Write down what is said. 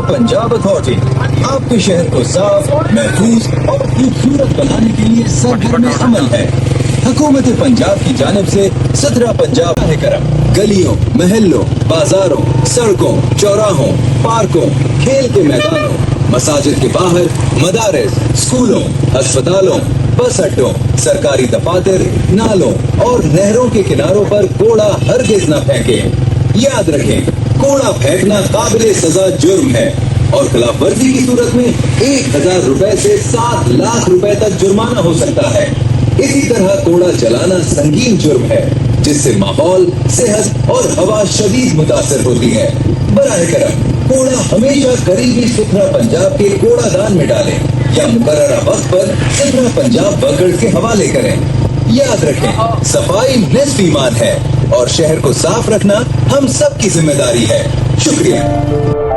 Punjab authority आपके शहर को साफ, महफूज और खूबसूरत बनाने के लिए सरगर्म अमल है। हुकूमत पंजाब की जानिब से 17 पंजाब कार्यक्रम गलियों, महल्लों, बाजारों, सड़कों, चौराहों, पार्कों, खेल के मैदानों, मसाजिद के बाहर, मदारिस, स्कूलों, अस्पतालों, बस अड्डों, सरकारी दफातर, नालों और नहरों के किनारों पर कूड़ा हरगिज न फेंके। याद रखें, कूड़ा फेंकना काबिले सजा जुर्म है और खिलाफ वर्जी की सूरत में 1000 रुपए से 7 लाख रुपए तक जुर्माना हो सकता है। इसी तरह कूड़ा जलाना संगीन जुर्म है, जिससे माहौल, सेहत और हवा शदीद मुतासर होती है। बराए करम कूड़ा हमेशा करीबी सुथरा पंजाब के कूड़ादान में डालें या मुकर्ररा वक्त पर सुथरा पंजाब वर्कर्स के हवाले करें। याद रखें, सफाई निस्फ ईमान है और शहर को साफ रखना हम सब की जिम्मेदारी है। शुक्रिया।